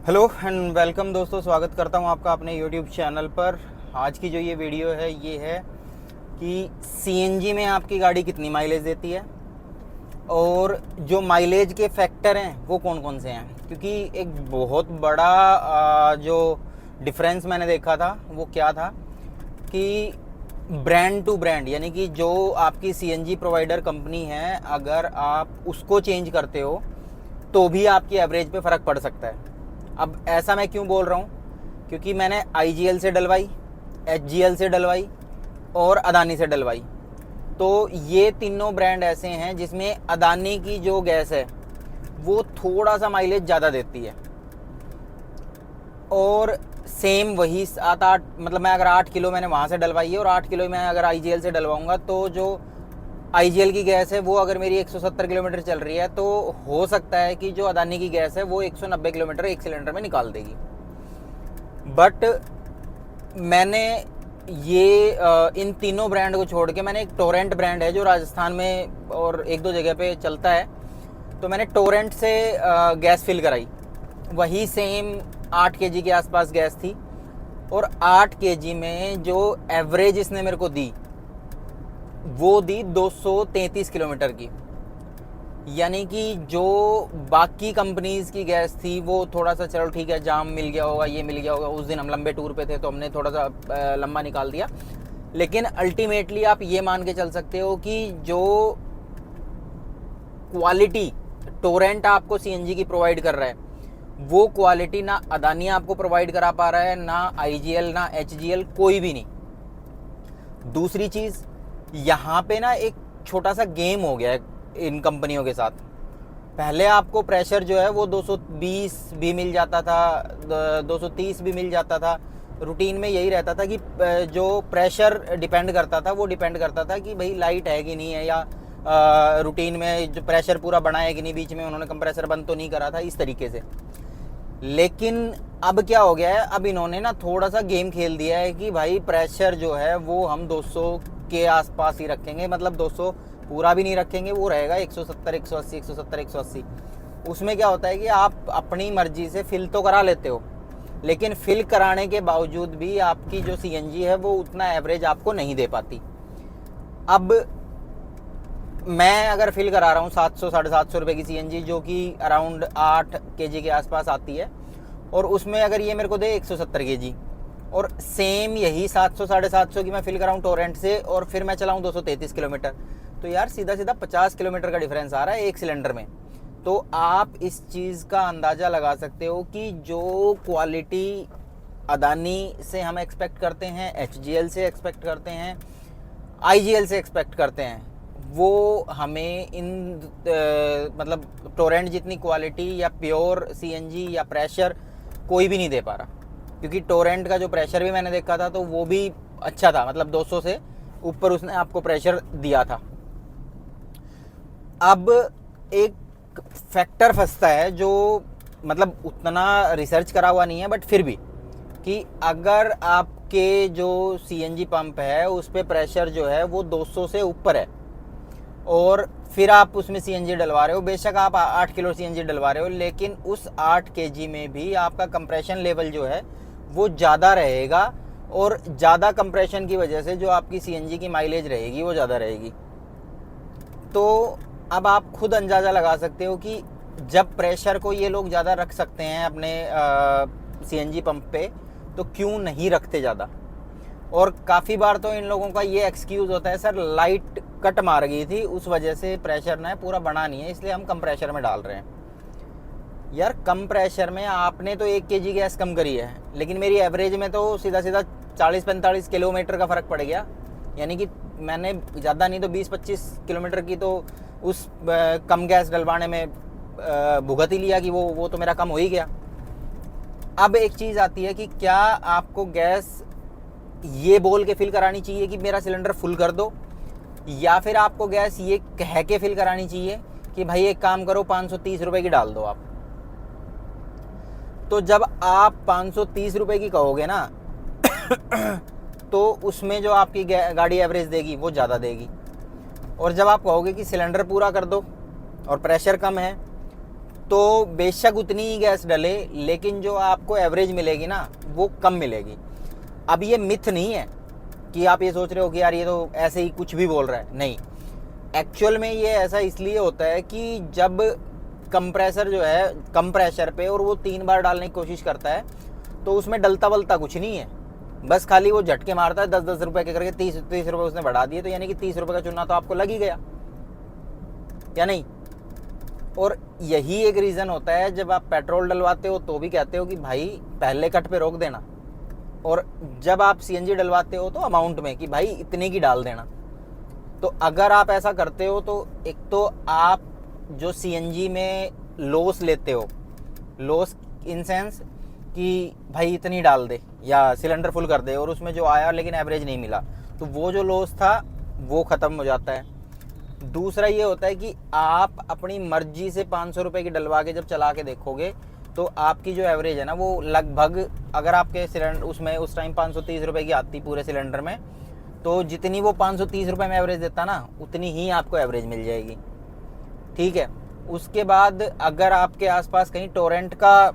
Hello and welcome दोस्तों, स्वागत करता हूं आपका अपने यूट्यूब चैनल पर। आज की जो ये वीडियो है ये है कि सीएनजी में आपकी गाड़ी कितनी माइलेज देती है और जो माइलेज के फैक्टर हैं वो कौन कौन से हैं। क्योंकि एक बहुत बड़ा जो डिफरेंस मैंने देखा था वो क्या था कि ब्रांड टू ब्रांड, यानी कि जो आपकी सीएनजी प्रोवाइडर कंपनी है अगर आप उसको चेंज करते हो तो भी आपकी एवरेज पे फ़र्क पड़ सकता है। अब ऐसा मैं क्यों बोल रहा हूँ, क्योंकि मैंने आईजीएल से डलवाई, एचजीएल से डलवाई और अदानी से डलवाई। तो ये तीनों ब्रांड ऐसे हैं जिसमें अदानी की जो गैस है वो थोड़ा सा माइलेज ज़्यादा देती है। और सेम वही 7-8, मतलब मैं अगर 8 किलो मैंने वहाँ से डलवाई है और 8 किलो मैं अगर आईजीएल से डलवाऊँगा तो जो आईजीएल की गैस है वो अगर मेरी 170 किलोमीटर चल रही है तो हो सकता है कि जो अदानी की गैस है वो 190 किलोमीटर एक सिलेंडर में निकाल देगी। बट मैंने ये इन तीनों ब्रांड को छोड़ के मैंने एक टोरेंट ब्रांड है जो राजस्थान में और एक दो जगह पे चलता है, तो मैंने टोरेंट से गैस फिल कराई। वही सेम 8 केजी के आसपास गैस थी और 8 केजी में जो एवरेज इसने मेरे को दी वो दी 233 किलोमीटर की। यानी कि जो बाकी कंपनीज़ की गैस थी वो थोड़ा सा चलो ठीक है, जाम मिल गया होगा, ये मिल गया होगा, उस दिन हम लंबे टूर पे थे तो हमने थोड़ा सा लंबा निकाल दिया। लेकिन अल्टीमेटली आप ये मान के चल सकते हो कि जो क्वालिटी टोरेंट आपको सीएनजी की प्रोवाइड कर रहा है वो क्वालिटी ना अदानी आपको प्रोवाइड करा पा रहा है, ना आईजीएल ना एचजीएल, कोई भी नहीं। दूसरी चीज़, यहाँ पे ना एक छोटा सा गेम हो गया है इन कंपनियों के साथ। पहले आपको प्रेशर जो है वो 220 भी मिल जाता था, 230 भी मिल जाता था। रूटीन में यही रहता था कि जो प्रेशर डिपेंड करता था वो डिपेंड करता था कि भाई लाइट है कि नहीं है, या रूटीन में जो प्रेशर पूरा बना है कि नहीं, बीच में उन्होंने कंप्रेसर बंद तो नहीं करा था, इस तरीके से। लेकिन अब क्या हो गया है, अब इन्होंने ना थोड़ा सा गेम खेल दिया है कि भाई प्रेशर जो है वो हम 200 के आसपास ही रखेंगे, मतलब 200 पूरा भी नहीं रखेंगे, वो रहेगा 170 180 170 180। उसमें क्या होता है कि आप अपनी मर्जी से फिल तो करा लेते हो, लेकिन फिल कराने के बावजूद भी आपकी जो सीएनजी है वो उतना एवरेज आपको नहीं दे पाती। अब मैं अगर फिल करा रहा हूँ 700-750 रुपये की सीएनजी जो कि अराउंड 8 केजी के आसपास आती है, और उसमें अगर ये मेरे को दे 170 केजी, और सेम यही 700-750 की मैं फिल कराऊँ टोरेंट से और फिर मैं चलाऊँ 233 किलोमीटर, तो यार सीधा सीधा 50 किलोमीटर का डिफरेंस आ रहा है एक सिलेंडर में। तो आप इस चीज़ का अंदाज़ा लगा सकते हो कि जो क्वालिटी अदानी से हम एक्सपेक्ट करते हैं, एचजीएल से एक्सपेक्ट करते हैं, आईजीएल से एक्सपेक्ट करते हैं, वो हमें इन मतलब टोरेंट जितनी क्वालिटी या प्योर सीएनजी या प्रेशर कोई भी नहीं दे पा रहा। क्योंकि टोरेंट का जो प्रेशर भी मैंने देखा था तो वो भी अच्छा था, मतलब 200 से ऊपर उसने आपको प्रेशर दिया था। अब एक फैक्टर फंसता है जो मतलब उतना रिसर्च करा हुआ नहीं है, बट फिर भी, कि अगर आपके जो सीएनजी पंप है उस पर प्रेशर जो है वो 200 से ऊपर है और फिर आप उसमें सीएनजी डलवा रहे हो, बेशक आप 8 किलो सीएनजी डलवा रहे हो, लेकिन उस 8 केजी में भी आपका कंप्रेशन लेवल जो है वो ज़्यादा रहेगा, और ज़्यादा कंप्रेशन की वजह से जो आपकी सीएनजी की माइलेज रहेगी वो ज़्यादा रहेगी। तो अब आप खुद अंदाज़ा लगा सकते हो कि जब प्रेशर को ये लोग ज़्यादा रख सकते हैं अपने सीएनजी पंप पे, तो क्यों नहीं रखते ज़्यादा। और काफ़ी बार तो इन लोगों का ये एक्सक्यूज़ होता है, सर लाइट कट मार गई थी उस वजह से प्रेशर ना पूरा बना नहीं है, इसलिए हम कम प्रेशर में डाल रहे हैं। यार कम प्रेशर में आपने तो 1 केजी गैस कम करी है, लेकिन मेरी एवरेज में तो सीधा सीधा 40-45 किलोमीटर का फ़र्क पड़ गया। यानी कि मैंने ज़्यादा नहीं तो 20-25 किलोमीटर की तो उस कम गैस डलवाने में भुगत ही लिया कि वो तो मेरा कम हो ही गया। अब एक चीज़ आती है कि क्या आपको गैस ये बोल के फिल करानी चाहिए कि मेरा सिलेंडर फुल कर दो, या फिर आपको गैस ये कह के फिल करानी चाहिए कि भाई एक काम करो 530 रुपये की डाल दो आप। तो जब आप 530 रुपये की कहोगे ना तो उसमें जो आपकी गाड़ी एवरेज देगी वो ज़्यादा देगी, और जब आप कहोगे कि सिलेंडर पूरा कर दो और प्रेशर कम है तो बेशक उतनी ही गैस डले, लेकिन जो आपको एवरेज मिलेगी ना वो कम मिलेगी। अब ये मिथ नहीं है कि आप ये सोच रहे हो कि यार ये तो ऐसे ही कुछ भी बोल रहा है, नहीं। एक्चुअल में ये ऐसा इसलिए होता है कि जब कंप्रेसर जो है कम प्रेशर पे और वो 3 बार डालने की कोशिश करता है तो उसमें डलता वलता कुछ नहीं है, बस खाली वो झटके मारता है। 10-10 रुपए के करके 30 रुपए उसने बढ़ा दिए, तो यानी कि 30 रुपए का चुना तो आपको लग ही गया, या नहीं। और यही एक रीज़न होता है जब आप पेट्रोल डलवाते हो तो भी कहते हो कि भाई पहले कट पे रोक देना, और जब आप सीएनजी डलवाते हो तो अमाउंट में कि भाई इतने की डाल देना। तो अगर आप ऐसा करते हो तो एक तो आप जो सीएनजी में लॉस लेते हो, लॉस इन सेंस कि भाई इतनी डाल दे या सिलेंडर फुल कर दे और उसमें जो आया लेकिन एवरेज नहीं मिला, तो वो जो लॉस था वो ख़त्म हो जाता है। दूसरा ये होता है कि आप अपनी मर्जी से 500 रुपये की डलवा के जब चला के देखोगे तो आपकी जो एवरेज है ना वो लगभग, अगर आपके सिलेंडर उसमें उस टाइम 530 रुपये की आती पूरे सिलेंडर में, तो जितनी वो 530 रुपये में एवरेज देता ना उतनी ही आपको एवरेज मिल जाएगी, ठीक है। उसके बाद अगर आपके आसपास कहीं टोरेंट का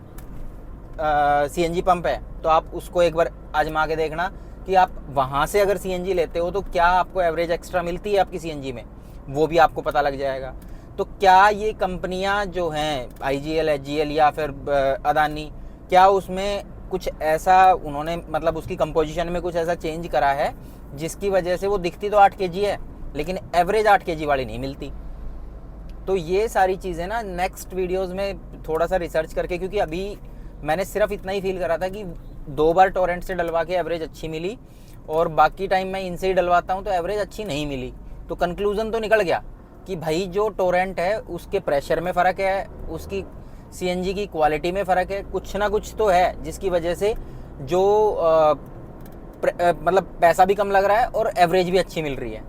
सीएनजी पंप है तो आप उसको एक बार आजमा के देखना कि आप वहाँ से अगर सीएनजी लेते हो तो क्या आपको एवरेज एक्स्ट्रा मिलती है आपकी सीएनजी में, वो भी आपको पता लग जाएगा। तो क्या ये कंपनियां जो हैं आईजीएल, एचजीएल या फिर अदानी, क्या उसमें कुछ ऐसा उन्होंने मतलब उसकी कंपोजिशन में कुछ ऐसा चेंज करा है जिसकी वजह से वो दिखती तो 8 kg है लेकिन एवरेज 8 kg वाली नहीं मिलती। तो ये सारी चीज़ें ना नेक्स्ट वीडियोस में थोड़ा सा रिसर्च करके, क्योंकि अभी मैंने सिर्फ इतना ही फील करा था कि 2 बार टोरेंट से डलवा के एवरेज अच्छी मिली और बाकी टाइम मैं इनसे ही डलवाता हूँ तो एवरेज अच्छी नहीं मिली। तो कंक्लूज़न तो निकल गया कि भाई जो टोरेंट है उसके प्रेशर में फ़र्क है, उसकी सीएनजी की क्वालिटी में फ़र्क है, कुछ ना कुछ तो है जिसकी वजह से जो मतलब पैसा भी कम लग रहा है और एवरेज भी अच्छी मिल रही है।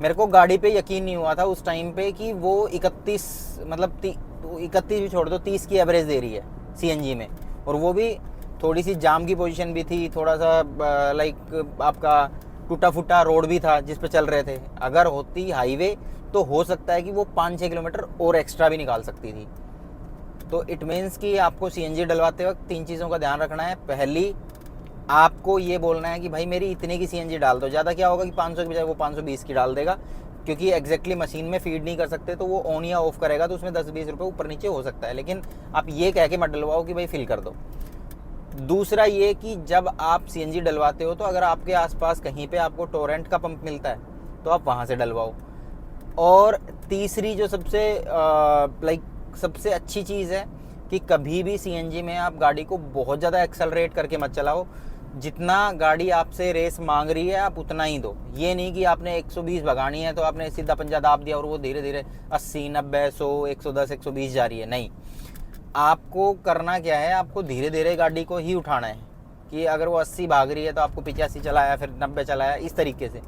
मेरे को गाड़ी पे यकीन नहीं हुआ था उस टाइम पे कि वो 31 मतलब 31 भी छोड़ दो, 30 की एवरेज दे रही है सीएनजी में, और वो भी थोड़ी सी जाम की पोजीशन भी थी, थोड़ा सा लाइक आपका टूटा फूटा रोड भी था जिस पे चल रहे थे। अगर होती हाईवे तो हो सकता है कि वो 5-6 किलोमीटर और एक्स्ट्रा भी निकाल सकती थी। तो इट मीन्स कि आपको सीएनजी डलवाते वक्त 3 चीज़ों का ध्यान रखना है। पहली, आपको ये बोलना है कि भाई मेरी इतने की सीएनजी डाल दो। ज़्यादा क्या होगा कि 500 की बजाय वो 520 की डाल देगा, क्योंकि एग्जैक्टली मशीन में फीड नहीं कर सकते तो वो ऑन या ऑफ करेगा तो उसमें 10-20 रुपये ऊपर नीचे हो सकता है, लेकिन आप ये कह के मत डलवाओ कि भाई फिल कर दो। दूसरा ये कि जब आप सीएनजी डलवाते हो तो अगर आपके आसपास कहीं पे आपको टोरेंट का पंप मिलता है तो आप वहाँ से डलवाओ। और तीसरी जो सबसे सबसे अच्छी चीज़ है कि कभी भी सीएनजी में आप गाड़ी को बहुत ज़्यादा एक्सेलरेट करके मत चलाओ। जितना गाड़ी आपसे रेस मांग रही है आप उतना ही दो। ये नहीं कि आपने 120 भगानी है तो आपने सीधा पंजा दाब दिया और वो धीरे धीरे 80, 90, 100, 110, 120 जा रही है। नहीं, आपको करना क्या है, आपको धीरे धीरे गाड़ी को ही उठाना है कि अगर वो 80 भाग रही है तो आपको 85 चलाया, फिर 90 चलाया, इस तरीके से।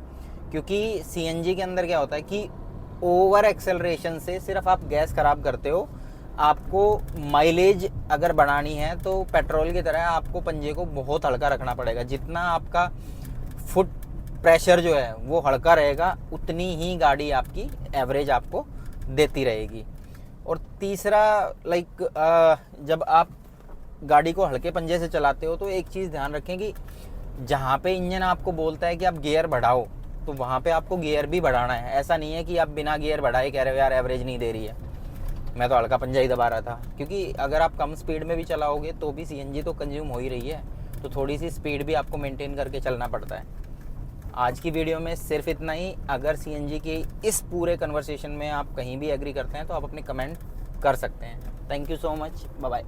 क्योंकि सीएनजी के अंदर क्या होता है कि ओवर एक्सेलरेशन से सिर्फ आप गैस ख़राब करते हो। आपको माइलेज अगर बढ़ानी है तो पेट्रोल की तरह आपको पंजे को बहुत हल्का रखना पड़ेगा। जितना आपका फुट प्रेशर जो है वो हल्का रहेगा उतनी ही गाड़ी आपकी एवरेज आपको देती रहेगी। और तीसरा जब आप गाड़ी को हल्के पंजे से चलाते हो तो एक चीज़ ध्यान रखें कि जहाँ पे इंजन आपको बोलता है कि आप गियर बढ़ाओ तो वहाँ पे आपको गियर भी बढ़ाना है। ऐसा नहीं है कि आप बिना गियर बढ़ाए कह रहे हो यार एवरेज नहीं दे रही है, मैं तो हल्का पंजा ही दबा रहा था। क्योंकि अगर आप कम स्पीड में भी चलाओगे तो भी सीएनजी तो कंज्यूम हो ही रही है, तो थोड़ी सी स्पीड भी आपको मेंटेन करके चलना पड़ता है। आज की वीडियो में सिर्फ इतना ही। अगर सीएनजी के इस पूरे कन्वर्सेशन में आप कहीं भी एग्री करते हैं तो आप अपने कमेंट कर सकते हैं। Thank you so much, bye bye.